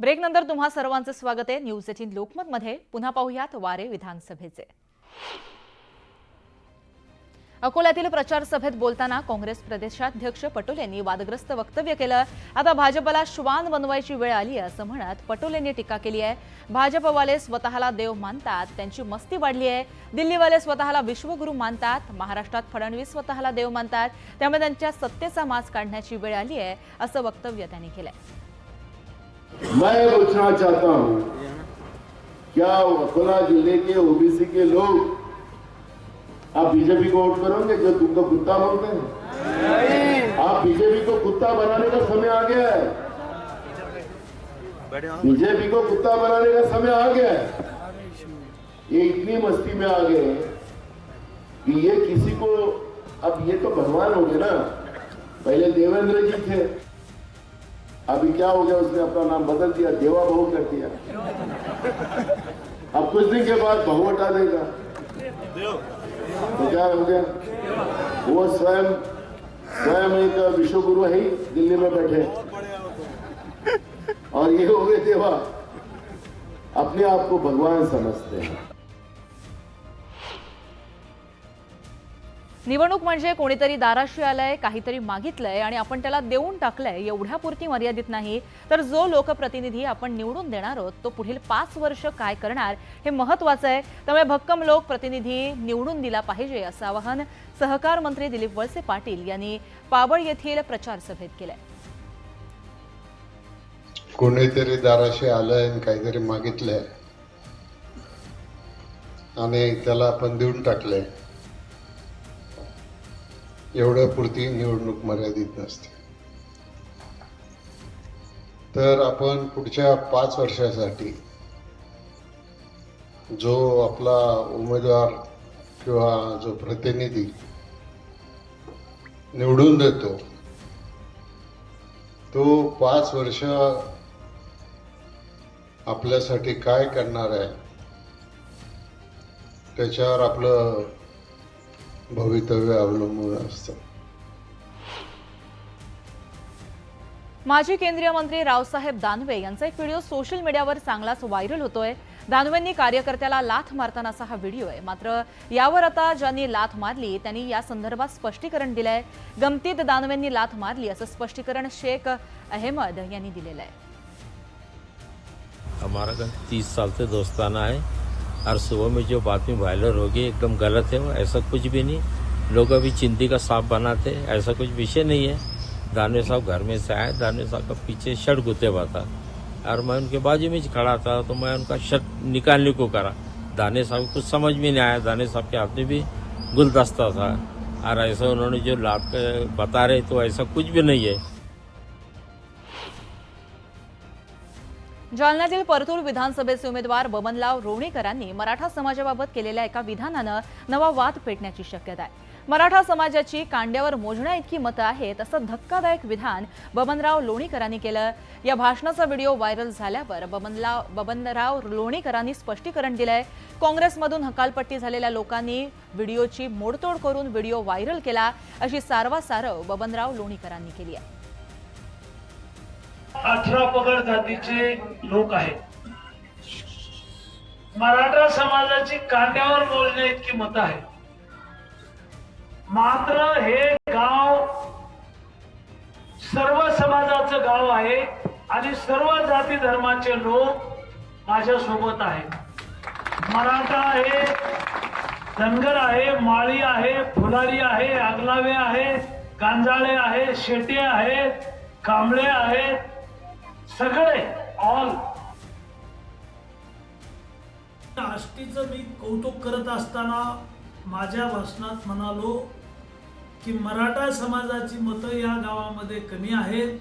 Break नंतर तुम्हा सर्वांचं स्वागत आहे। न्यूज 18 लोकमत मध्ये पुन्हा पाहूयात वारे विधानसभेचे। अकोल्यातील प्रचार सभेत बोलताना काँग्रेस प्रदेशाध्यक्ष पटोले यांनी वादग्रस्त वक्तव्य केलं। आता भाजपला श्वान बनवायची वेळ आली असं म्हणत पटोले यांनी टीका केली आहे। भाजपवाले स्वतःला देव मानतात, त्यांची मस्ती वाढली आहे। दिल्लीवाले स्वतःला विश्वगुरू मानतात, महाराष्ट्रात फडणवीस स्वतःला देव मानतात, त्यामुळे त्यांच्या सत्तेचा माज काढण्याची वेळ आली आहे असं वक्तव्य त्यांनी केलंय। मैं पूछना चाहता हूं, क्या अकोला जिले के ओबीसी के लोग आप बीजेपी को वोट करोगे जो तुमको कुत्ता बोलते हैं? आप बीजेपी को कुत्ता बनाने का समय आ गया है। बीजेपी को कुत्ता बनाने का समय आ गया है। ये इतनी मस्ती में आ गए कि ये किसी को, अब ये तो भगवान हो गए ना। पहले देवेंद्र जी थे, अभी क्या हो गया, उसने अपना नाम बदल दिया, देवा बहु कर दिया। अब कुछ दिन के बाद बहु हटा देगा तो क्या हो गया? वो स्वयं एक विश्वगुरु है ही, दिल्ली में बैठे, और ये हो गए देवा, अपने आप को भगवान समझते हैं। निवडणूक म्हणजे कोणीतरी दाराशी आलंय, काहीतरी मागितलंय आणि आपण त्याला देऊन टाकलंय एवढ्यापुरती मर्यादित नाही, तर जो लोकप्रतिनिधी आपण निवडून देणार आहोत तो पुढील 5 वर्ष काय करणार हे महत्त्वाचं आहे। त्यामुळे भक्कम लोकप्रतिनिधी निवडून दिला पाहिजे असं आवाहन सहकार मंत्री दिलीप वळसे पाटील यांनी पाबळ येथील प्रचार सभेत केलंय। कोणीतरी दाराशी आलंय आणि काहीतरी मागितलंय आणि त्याला आपण देऊन टाकलंय, एवढ्यापुरती निवडणूक मर्यादित नसते। तर आपण पुढच्या 5 वर्षासाठी जो आपला उमेदवार किंवा जो प्रतिनिधी निवडून देतो तो 5 वर्ष आपल्यासाठी काय करणार आहे त्याच्यावर आपलं भवितव्य अवलंबून असतं। माजी केंद्रीय मंत्री रावसाहेब दानवे यांचा एक व्हिडिओ सोशल मीडियावर चांगलाच व्हायरल होतोय। दानवेंनी कार्यकर्त्याला लाथ मारतानाचा हा व्हिडिओ आहे। मात्र यावर आता ज्यांनी लाथ मारली त्यांनी या संदर्भात स्पष्टीकरण दिलंय। गमतीत दानवेंनी लाथ मारली असं स्पष्टीकरण शेख अहमद यांनी दिलेलं आहे। हमारा 30 साल से दोस्ताना है और सुबह में जो बात में वायरल हो गई एकदम गलत है। वो ऐसा कुछ भी नहीं, लोग अभी चिंदी का सांप बनाते, ऐसा कुछ विषय नहीं है। दानवे साहब घर में से आए, दानवे साहब का पीछे शर्ट गुते हुआ था और मैं उनके बाजू में खड़ा था तो मैं उनका शर्ट निकालने को करा। दानवे साहब को कुछ समझ में नहीं आया, दानवे साहब के हाथ में भी गुलदस्ता था और ऐसा उन्होंने जो लाभ बता रहे तो ऐसा कुछ भी नहीं है। जालन्यातील परतूर विधानसभेचे उमेदवार बबनराव लोणीकरांनी मराठा समाजाबाबत केलेल्या एका विधानानं नवा वाद पेटण्याची शक्यता आहे। मराठा समाजाची कांड्यावर मोजण्या इतकी मतं आहेत असं धक्कादायक विधान बबनराव लोणीकरांनी केलं। या भाषणाचा व्हिडिओ व्हायरल झाल्यावर बबनराव लोणीकरांनी स्पष्टीकरण दिलंय। काँग्रेसमधून हकालपट्टी झालेल्या लोकांनी व्हिडिओची मोडतोड करून व्हिडिओ व्हायरल केला अशी सारवासारव बबनराव लोणीकरांनी केली आहे। 18 पगड जातीचे लोक आहेत। मराठा समाजाची कांड्यावर बोलणे इतकी मतं आहेत, मात्र हे गाव सर्व समाजाचं गाव आहे आणि सर्व जाती धर्माचे लोक माझ्या सोबत आहेत। मराठा आहे, धनगर आहे, माळी आहे, फुलारी आहे, आगलावे आहे, गांजाळे आहे, शेटे आहेत, कांबळे आहेत, सगळे ऑल। आष्टीचं मी कौतुक करत असताना माझ्या भाषणात म्हणालो की मराठा समाजाची मतं या गावामध्ये कमी आहेत।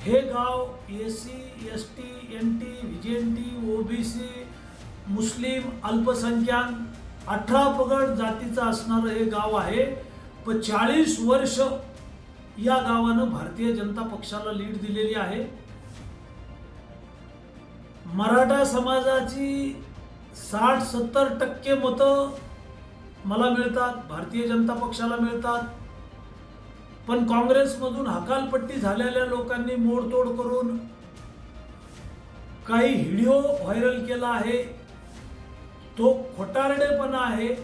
हे गाव SC, ST, NT, VJNT, OBC, मुस्लिम, अल्पसंख्याक 18 पगड जातीचं असणारं हे गाव आहे। पण 40 वर्ष या गावानं भारतीय जनता पक्षाला लीड दिलेली आहे। मराठा समाजाची 60-70% मतं मला मिळतात, भारतीय जनता पक्षाला मिळतात। पण काँग्रेसमधून हकालपट्टी झालेल्या लोकांनी मोडतोड करून काही व्हिडिओ व्हायरल केला आहे तो खोटारडेपणा आहे।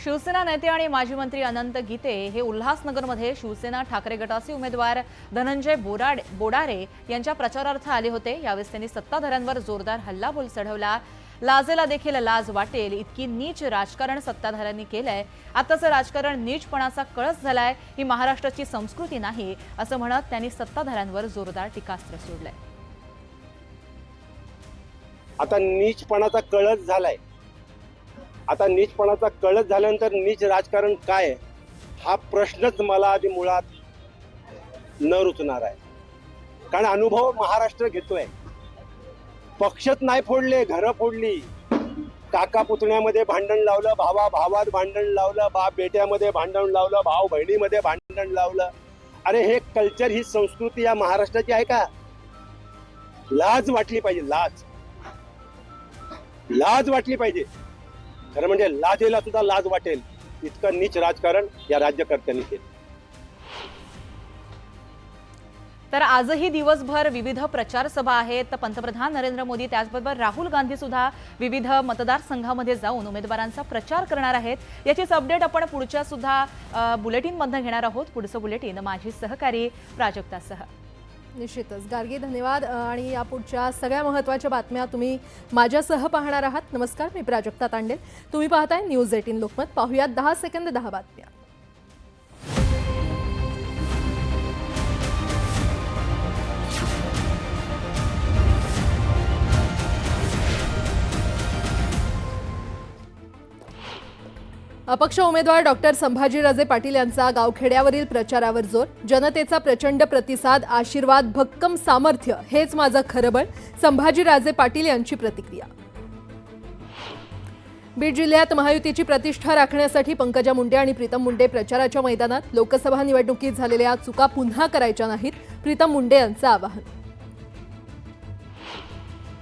शिवसेना नेते आणि माजी मंत्री अनंत गीते हे उल्हासनगरमध्ये शिवसेना ठाकरे गटाचे उमेदवार धनंजय बोडारे यांच्या प्रचारार्थ आले होते। यावेळी त्यांनी सत्ताधाऱ्यांवर जोरदार हल्लाबोल चढवला। लाजेला देखील लाज वाटेल इतकी नीच राजकारण सत्ताधाऱ्यांनी केलंय। आताचं राजकारण नीचपणाचा कळस झालाय। ही महाराष्ट्राची संस्कृती नाही असं म्हणत त्यांनी सत्ताधाऱ्यांवर जोरदार टीकास्त्र सोडलंय। आता नीचपणाचा कळस झालाय। आता नीचपणाचा कळस झाल्यानंतर नीच राजकारण काय आहे हा प्रश्नच मला आधी मुळात न रुचणार आहे। कारण अनुभव महाराष्ट्र घेतोय। पक्षच नाही फोडले, घरं फोडली, काका पुतण्यामध्ये भांडण लावलं, भावा भावात भांडण लावलं, बाप बेट्यामध्ये भांडण लावलं, भाऊ बहिणीमध्ये भांडण लावलं। अरे हे कल्चर, ही संस्कृती या महाराष्ट्राची आहे का? लाज वाटली पाहिजे, लाज वाटली पाहिजे। खरं म्हणजे लाजेला सुद्धा लाज वाटेल इतकं नीच राजकारण या राज्यकर्त्यांनी केलं। तर आजही दिवसभर विविध प्रचार सभा आहेत। पंतप्रधान नरेंद्र मोदी त्याचबरोबर राहुल गांधी सुद्धा विविध मतदारसंघामध्ये जाऊन उमेदवारांचा प्रचार करणार आहेत। याचीच अपडेट आपण पुढच्या सुद्धा बुलेटिनमधून घेणार आहोत। पुढचं बुलेटिन माझी सहकारी प्राजक्तासह। निश्चितच गार्गी, धन्यवाद। आणि या पुढच्या सगळ्या महत्त्वाच्या बातम्या तुम्ही माझ्यासह पाहणार आहात। नमस्कार, मी प्राजक्ता तांडेल। तुम्ही पाहताय न्यूज 18 लोकमत। पाहूयात 10 सेकंद 10 बातम्या। अपक्ष उमेदवार डॉक्टर संभाजीराजे पाटील यांचा गावखेड्यावरील प्रचारावर जोर। जनतेचा प्रचंड प्रतिसाद, आशीर्वाद, भक्कम सामर्थ्य हेच माझं खरं बळ, संभाजीराजे पाटील यांची प्रतिक्रिया। बीड जिल्ह्यात महायुतीची प्रतिष्ठा राखण्यासाठी पंकजा मुंडे आणि प्रीतम मुंडे प्रचाराच्या मैदानात। लोकसभा निवडणुकीत झालेल्या चुका पुन्हा करायच्या नाहीत, प्रीतम मुंडे यांचं आवाहन।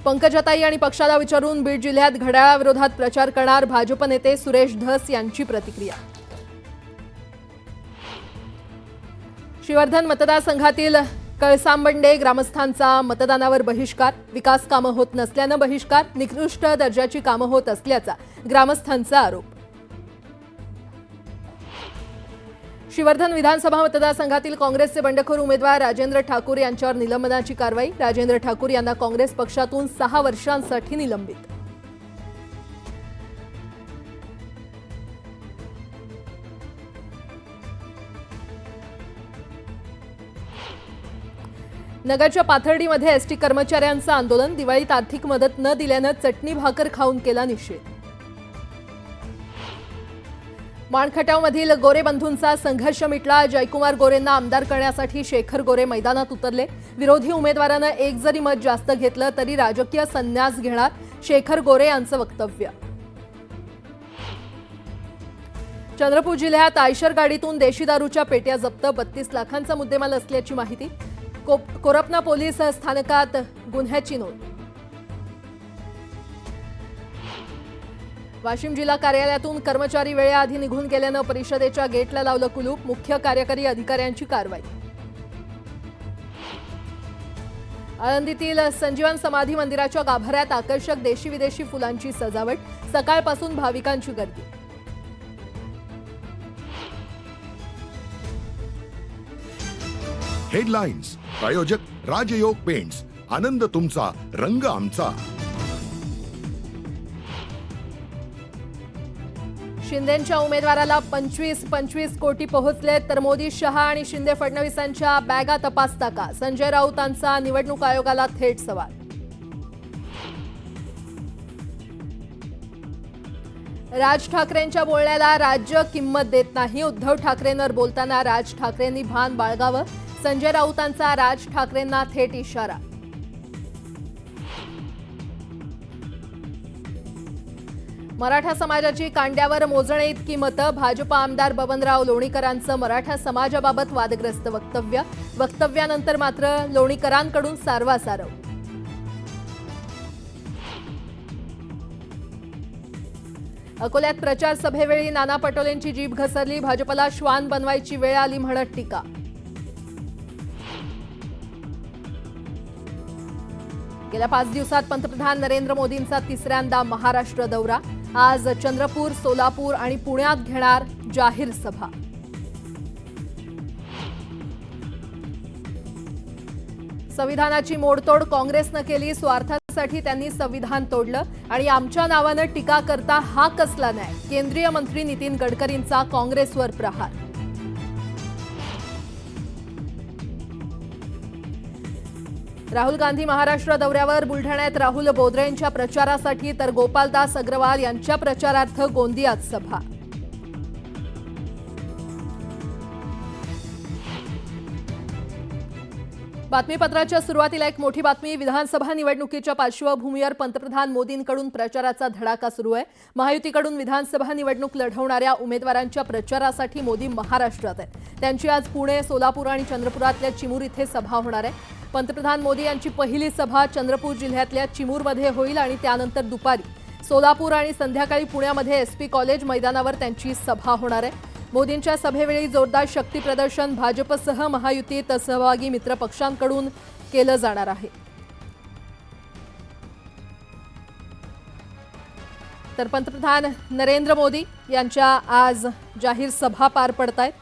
पंकजाताई आणि पक्षाला विचारून बीड जिल्ह्यात घड्याळाविरोधात प्रचार करणार, भाजप नेते सुरेश धस यांची प्रतिक्रिया। श्रीवर्धन मतदारसंघातील कळसांबंडे ग्रामस्थांचा मतदानावर बहिष्कार। विकास कामं होत नसल्यानं बहिष्कार, निकृष्ट दर्जाची कामं होत असल्याचा ग्रामस्थांचा आरोप। श्रीवर्धन विधानसभा मतदारसंघातील काँग्रेसचे बंडखोर उमेदवार राजेंद्र ठाकूर यांच्यावर निलंबनाची कारवाई। राजेंद्र ठाकूर यांना काँग्रेस पक्षातून 6 वर्षांसाठी निलंबित। नगरच्या पाथर्डीमध्ये एसटी कर्मचाऱ्यांचं आंदोलन। दिवाळीत आर्थिक मदत न दिल्यानं चटणी भाकर खाऊन केला निषेध। माणखटावमधील गोरे बंधूंचा संघर्ष मिटला। जयकुमार गोरेंना आमदार करण्यासाठी शेखर गोरे मैदानात उतरले। विरोधी उमेदवारानं एक जरी मत जास्त घेतलं तरी राजकीय संन्यास घेणार, शेखर गोरे यांचं वक्तव्य। चंद्रपूर जिल्ह्यात आयशर गाडीतून देशी दारूच्या पेट्या जप्त। 32 लाखांचा मुद्देमाल असल्याची माहिती। कोरपना पोलीस स्थानकात गुन्ह्याची नोंद। वाशिम जिल्हा कार्यालयातून कर्मचारी वेळेआधी निघून गेल्यानं परिषदेच्या गेटला लावलं कुलूप। मुख्य कार्यकारी अधिकाऱ्यांची कारवाई। आळंदीतील संजीवन समाधी मंदिराच्या गाभाऱ्यात आकर्षक देशी विदेशी फुलांची सजावट। सकाळपासून भाविकांची गर्दी। हेडलाइन्स प्रायोजक राजयोग पेंट्स, आनंद तुमचा, रंग आमचा। शिंदेंच्या उमेदवाराला 25 कोटी पोहोचले तर मोदी, शहा आणि शिंदे फडणवीसांच्या बॅगा तपासता का? संजय राऊतांचा निवडणूक आयोगाला थेट सवाल। राज ठाकरेंच्या बोलण्याला राज्य किंमत देत नाही। उद्धव ठाकरेंवर बोलताना राज ठाकरेंनी भान बाळगावं। संजय राऊतांचा राज ठाकरेंना थेट इशारा। मराठा समाजाची कांड्यावर मोजणे इतकी मतं। भाजप आमदार बबनराव लोणीकरांचं मराठा समाजाबाबत वादग्रस्त वक्तव्य। वक्तव्यानंतर मात्र लोणीकरांकडून सारवासारव। अकोल्यात प्रचार सभेवेळी नाना पटोलेंची जीभ घसरली। भाजपला श्वान बनवायची वेळ आली म्हणत टीका। गेल्या 5 दिवसात पंतप्रधान नरेंद्र मोदींचा तिसऱ्यांदा महाराष्ट्र दौरा. आज चंद्रपूर, सोलापूर आणि पुण्यात घेणार जाहीर सभा. संविधानाची मोडतोड काँग्रेसनं केली. स्वार्थासाठी त्यांनी संविधान तोडलं आणि आमच्या नावानं टीका करता हा कसला न्याय. केंद्रीय मंत्री नितीन गडकरींचा काँग्रेसवर प्रहार. राहुल गांधी महाराष्ट्र दौऱ्यावर. बुलढाण्यात राहुल बोद्रेंच्या प्रचारासाठी तर गोपालदास अग्रवाल यांच्या प्रचारार्थ गोंदियात सभा. बातमीपत्राच्या सुरुवातीला एक मोठी बातमी. विधानसभा निवडणुकीच्या पार्श्वभूमीवर पंतप्रधान मोदींकडून प्रचाराचा धडाका सुरू आहे. महायुतीकडून विधानसभा निवडणूक लढवणाऱ्या उमेदवारांच्या प्रचारासाठी मोदी महाराष्ट्रात आहेत. त्यांची आज पुणे, सोलापूर आणि चंद्रपुरातल्या चिमूर इथे सभा होणार आहे. पंतप्रधान मोदी यांची पहिली सभा चंद्रपूर जिल्ह्यातल्या चिमूरमध्ये होईल आणि त्यानंतर दुपारी सोलापूर आणि संध्याकाळी पुण्यामध्ये SP कॉलेज मैदानावर त्यांची सभा होणार आहे. मोदींच्या सभेवेळी जोरदार शक्ती प्रदर्शन भाजपसह महायुतीत सहभागी मित्र पक्षांकडून केलं जाणार आहे. तर पंतप्रधान नरेंद्र मोदी यांच्या आज जाहीर सभा पार पडतायत.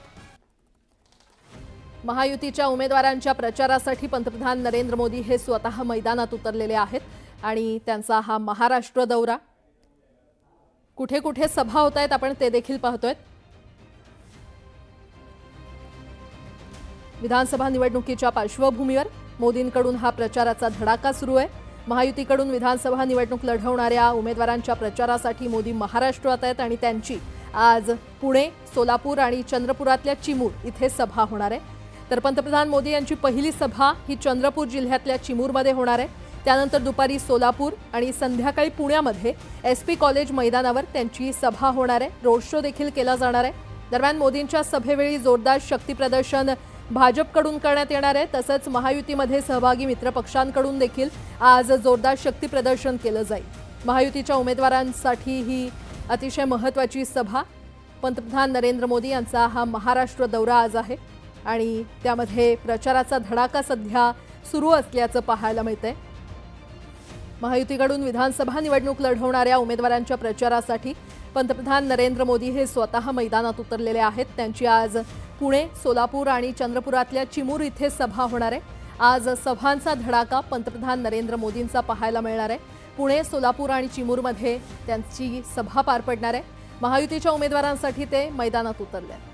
महायुतीच्या उमेदवारांच्या प्रचारासाठी पंतप्रधान नरेंद्र मोदी हे स्वतः मैदानात उतरलेले आहेत आणि त्यांचा हा महाराष्ट्र दौरा. कुठे कुठे सभा होत आहेत आपण ते देखील पाहतोय. विधानसभा निवडणुकीच्या पार्श्वभूमीवर मोदींकडून हा प्रचाराचा धडाका सुरू आहे. महायुतीकडून विधानसभा निवडणूक लढवणाऱ्या उमेदवारांच्या प्रचारासाठी मोदी महाराष्ट्रात आहेत आणि त्यांची आज पुणे, सोलापूर आणि चंद्रपुरातल्या चिमूर इथे सभा होणार आहे. तर पंतप्रधान मोदी यांची पहिली सभा ही चंद्रपूर जिल्ह्यातल्या चिमूरमध्ये होणार आहे. त्यानंतर दुपारी सोलापूर आणि संध्याकाळी पुण्यामध्ये SP कॉलेज मैदानावर त्यांची सभा होणार आहे. रोड शो देखील केला जाणार आहे. दरम्यान मोदींच्या सभेवेळी जोरदार शक्ती प्रदर्शन भाजपकडून करण्यात येणार आहे. तसंच महायुतीमध्ये सहभागी मित्रपक्षांकडून देखील आज जोरदार शक्ती प्रदर्शन केलं जाईल. महायुतीच्या उमेदवारांसाठी ही अतिशय महत्त्वाची सभा. पंतप्रधान नरेंद्र मोदी यांचा हा महाराष्ट्र दौरा आज आहे आणि त्यामध्ये प्रचाराचा धडाका सध्या सुरू असल्याचं पाहायला मिळतंय. महायुतीकडून विधानसभा निवडणूक लढवणाऱ्या उमेदवारांच्या प्रचारासाठी पंतप्रधान नरेंद्र मोदी हे स्वतः मैदानात उतरलेले आहेत. त्यांची आज पुणे, सोलापूर आणि चंद्रपुरातल्या चिमूर इथे सभा होणार आहे. आज सभांचा धडाका पंतप्रधान नरेंद्र मोदींचा पाहायला मिळणार आहे. पुणे, सोलापूर आणि चिमूरमध्ये त्यांची सभा पार पडणार आहे. महायुतीच्या उमेदवारांसाठी ते मैदानात उतरले आहेत.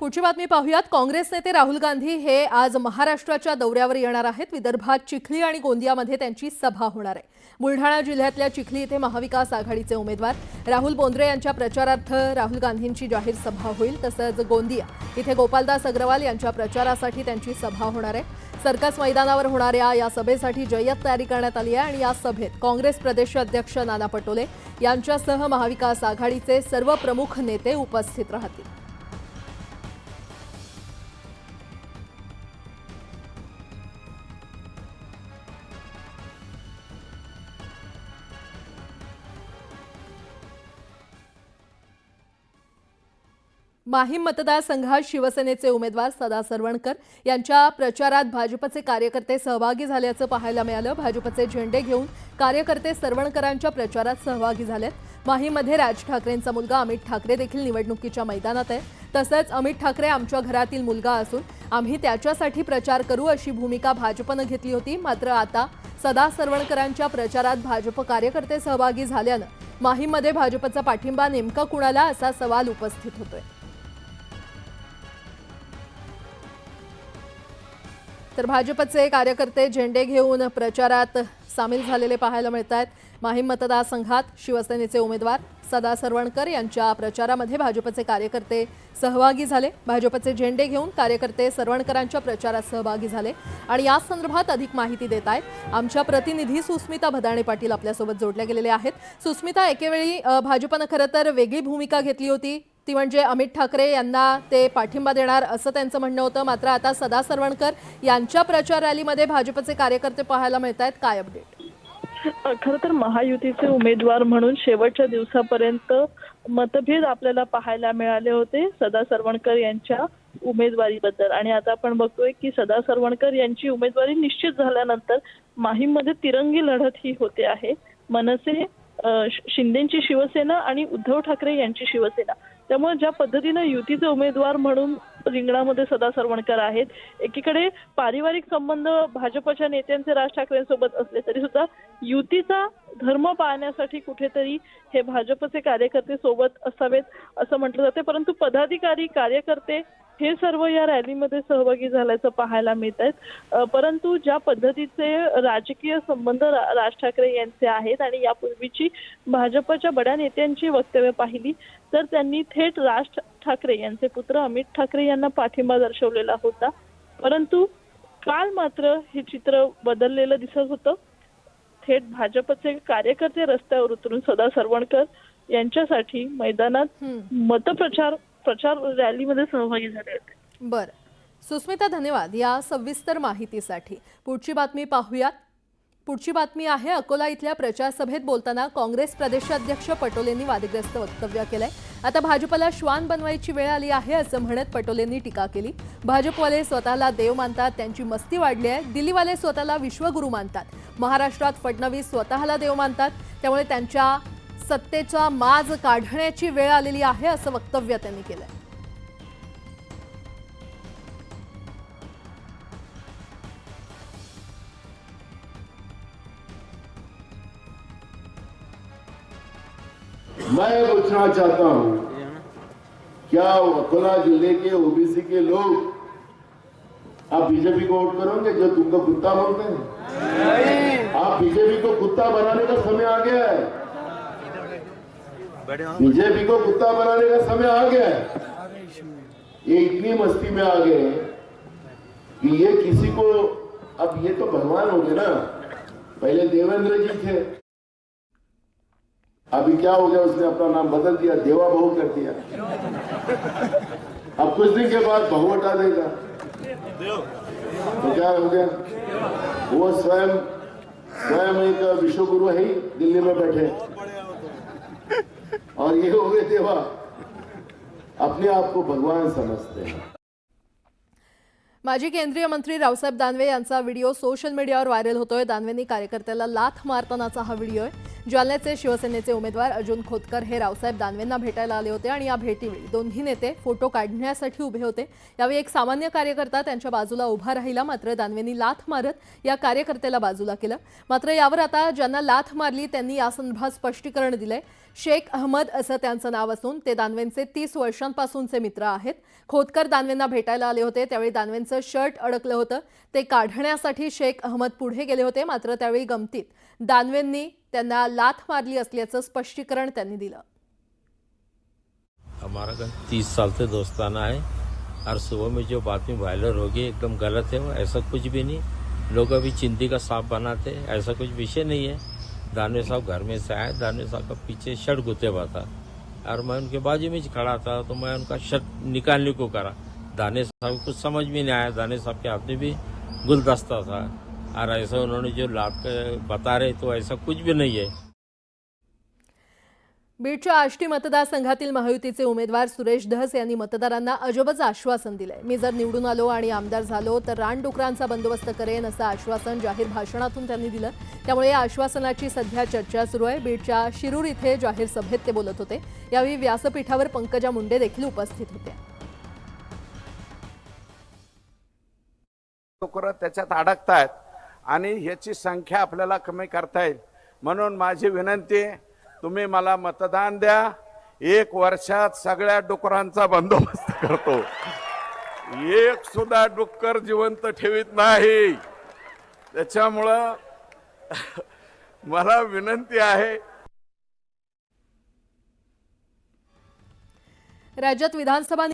पुढची बातमी पाहूयात. काँग्रेस नेते राहुल गांधी हे आज महाराष्ट्राच्या दौऱ्यावर येणार आहेत. विदर्भात चिखली आणि गोंदियामध्ये त्यांची सभा होणार आहे. बुलढाणा जिल्ह्यातल्या चिखली इथे महाविकास आघाडीचे उमेदवार राहुल बोंद्रे यांच्या प्रचारार्थ राहुल गांधींची जाहीर सभा होईल. तसंच गोंदिया इथे गोपालदास अग्रवाल यांच्या प्रचारासाठी त्यांची सभा होणार आहे. सर्कस मैदानावर होणाऱ्या या सभेसाठी जय्यत तयारी करण्यात आली आहे आणि या सभेत काँग्रेस प्रदेश अध्यक्ष नाना पटोले यांच्यासह महाविकास आघाडीचे सर्व प्रमुख नेते उपस्थित राहतील. माहीम मतदारसंघात शिवसेनेचे उमेदवार सदा सरवणकर यांच्या प्रचारात भाजपचे कार्यकर्ते सहभागी झाल्याचं पाहायला मिळालं. भाजपचे झेंडे घेऊन कार्यकर्ते सरवणकरांच्या प्रचारात सहभागी झालेत. माहीममध्ये राज ठाकरेंचा मुलगा अमित ठाकरे देखील निवडणुकीच्या मैदानात आहे. तसंच अमित ठाकरे आमच्या घरातील मुलगा असून आम्ही त्याच्यासाठी प्रचार करू अशी भूमिका भाजपनं घेतली होती. मात्र आता सदा सरवणकरांच्या प्रचारात भाजप कार्यकर्ते सहभागी झाल्यानं माहीममध्ये भाजपचा पाठिंबा नेमका कुणाला असा सवाल उपस्थित होतोय. तर भाजपचे कार्यकर्ते झेंडे घेऊन प्रचारात सामील झालेले पाहायला मिळत आहेत. माहीम मतदारसंघात शिवसेनेचे उमेदवार सदा सरवणकर यांच्या प्रचारामध्ये भाजपचे कार्यकर्ते सहभागी झाले. भाजपचे झेंडे घेऊन कार्यकर्ते सरवणकरांच्या प्रचारात सहभागी झाले आणि या संदर्भात अधिक माहिती देत आहेत आमच्या प्रतिनिधी सुस्मिता भदाणे पाटील आपल्यासोबत जोडल्या गेलेल्या आहेत. सुस्मिता, एकेवेळी भाजपनं खरं तर वेगळी भूमिका घेतली होती. ती म्हणजे अमित ठाकरे यांना ते पाठिंबा देणार असं त्यांचं म्हणणं होतं. मात्र आता सदा सरवणकर यांच्या प्रचार रॅलीमध्ये भाजपचे कार्यकर्ते पाहायला मिळत आहेत. काय अपडेट? खरं तर महायुतीचे उमेदवार म्हणून शेवटच्या दिवसापर्यंत मतभेद आपल्याला पाहायला मिळाले होते सदा सरवणकर यांच्या उमेदवारीबद्दल आणि आता आपण बघतोय की सदा सरवणकर यांची उमेदवारी निश्चित झाल्यानंतर माहीममध्ये तिरंगी लढत ही होते आहे. मनसे शिंदेची शिवसेना आणि उद्धव ठाकरे यांची शिवसेना. त्यामुळे ज्या पद्धतीने युतीचे उमेदवार म्हणून रिंगणामध्ये सदा सरवणकर आहेत, एकीकडे पारिवारिक संबंध भाजपच्या नेत्यांचे राज ठाकरेंसोबत असले तरी सुद्धा युतीचा धर्म पाळण्यासाठी कुठेतरी हे भाजपचे कार्यकर्ते सोबत असावेत असं म्हटलं जाते. परंतु पदाधिकारी कार्यकर्ते हे सर्व या रॅलीमध्ये सहभागी झाल्याचं पाहायला मिळत आहेत. परंतु ज्या पद्धतीचे राजकीय संबंध राज ठाकरे यांचे आहेत आणि यापूर्वीची भाजपच्या बड्या नेत्यांची वक्तव्य पाहिली तर त्यांनी थेट राज ठाकरे यांचे पुत्र अमित ठाकरे यांना पाठिंबा दर्शवलेला होता. परंतु काल मात्र हे चित्र बदललेलं दिसत होतं. थेट भाजपचे कार्यकर्ते रस्त्यावर उतरून सदा सरवणकर यांच्यासाठी मैदानात प्रचार रॅलीमध्ये सहभागी झाले होते. बरं सुस्मिता, धन्यवाद या सविस्तर माहितीसाठी. पुढची बातमी पाहूयात. पुढची बातमी आहे अकोला इथल्या प्रचार सभेत बोलताना काँग्रेस प्रदेशाध्यक्ष पटोलेंनी वादग्रस्त वक्तव्य केलंय. आता भाजपला श्वान बनवायची वेळ आली आहे असं म्हणत पटोलेंनी टीका केली. भाजपवाले स्वतःला देव मानतात, त्यांची मस्ती वाढली आहे. दिल्लीवाले स्वतःला विश्वगुरू मानतात. महाराष्ट्रात फडणवीस स्वतःला देव मानतात, त्यामुळे त्यांच्या सत्तेचा माज काढण्याची वेळ आलेली आहे असं वक्तव्य त्यांनी केलंय. मैं पूछना चाहता हूं, क्या अकोला जिले के ओबीसी के लोग आप बीजेपी को वोट करोगे जो तुमको कुत्ता बोलते हैं? आप बीजेपी को कुत्ता बनाने का समय आ गया है. बीजेपी को कुत्ता बनाने का समय आ गया है. ये इतनी मस्ती में आ गए कि ये किसी को, अब ये तो भगवान हो गए ना. पहले देवेंद्र जी थे, अभी क्या हो गया, उसने अपना नाम बदल दिया, देवा बहू कर दिया. अब कुछ दिन के बाद बहू हटा देगा तो क्या हो गया? वो स्वयं एक विश्वगुरु है ही दिल्ली में बैठे और ये हो गए देवा. अपने आप को भगवान समझते हैं. माजी केंद्रीय मंत्री रावसाहेब दानवे यांचा व्हिडिओ सोशल मीडियावर व्हायरल होतोय. दानवेंनी कार्यकर्त्याला लाथ मारतानाचा हा व्हिडिओ आहे. जालन्याचे शिवसेनेचे उमेदवार अर्जुन खोतकर हे रावसाहेब दानवेंना भेटायला आले होते आणि या भेटीवेळी दोन्ही नेते फोटो काढण्यासाठी उभे होते. यावेळी एक सामान्य कार्यकर्ता त्यांच्या बाजूला उभा राहिला, मात्र दानवेंनी लाथ मारत या कार्यकर्त्याला बाजूला केलं. मात्र यावर आता ज्यांना लाथ मारली त्यांनी यासंदर्भात स्पष्टीकरण दिलंय. शेख अहमद असं त्यांचं नाव असून ते दानवेंचे 30 वर्षांपासूनचे मित्र आहेत. खोतकर दानवेंना भेटायला आले होते, त्यावेळी दानवेंचं शर्ट अडकलं होतं. ते काढण्यासाठी शेख अहमद पुढे गेले होते, मात्र त्यावेळी गमतीत दानवेंनी त्यांना लाथ मारली असल्याचं स्पष्टीकरण त्यांनी दिलं. हमारा 30 साल से दोस्ताना है और सुबह में जो बात में वायरल होगी एकदम गलत है. वो ऐसा कुछ भी नहीं. लोग अभी चिंदी का सांप बनाते, ऐसा कुछ विषय नहीं है. दानवे साहब घर में से आए, दानवे साहब का पीछे शर्ट गुते हुआ था और मैं उनके बाजू में खड़ा था तो मैं उनका शर्ट निकालने को करा. दानवे साहब को कुछ समझ में नहीं आया. दानवे साहब के हाथ में भी गुलदस्ता था और ऐसा उन्होंने जो लात बता रहे तो ऐसा कुछ भी नहीं है. बीडच्या आष्टी मतदारसंघातील महायुतीचे उमेदवार सुरेश धस यांनी मतदारांना अजबच आश्वासन दिलंय. मी जर निवडून आलो आणि आमदार झालो तर रानडुकरांचा बंदोबस्त करेन असं आश्वासन जाहीर भाषणातून त्यांनी दिलं. त्यामुळे या आश्वासनाची सध्या चर्चा सुरू आहे. बीडच्या शिरूर इथे जाहीर सभेत ते बोलत होते. यावेळी व्यासपीठावर पंकजा मुंडे देखील उपस्थित होत्या. डुकरं त्याच्यात अडकतायत आणि ह्याची संख्या आपल्याला कमी करता येईल. म्हणून माझी विनंती, तुम्ही मला मतदान द्या. 1 वर्षात सगळ्या डुकरांचा बंदोबस्त करतो. एक सुद्धा डुक्कर जिवंत ठेवीत नाही. त्याच्यामुळं मला विनंती आहे. राज्यात विधानसभा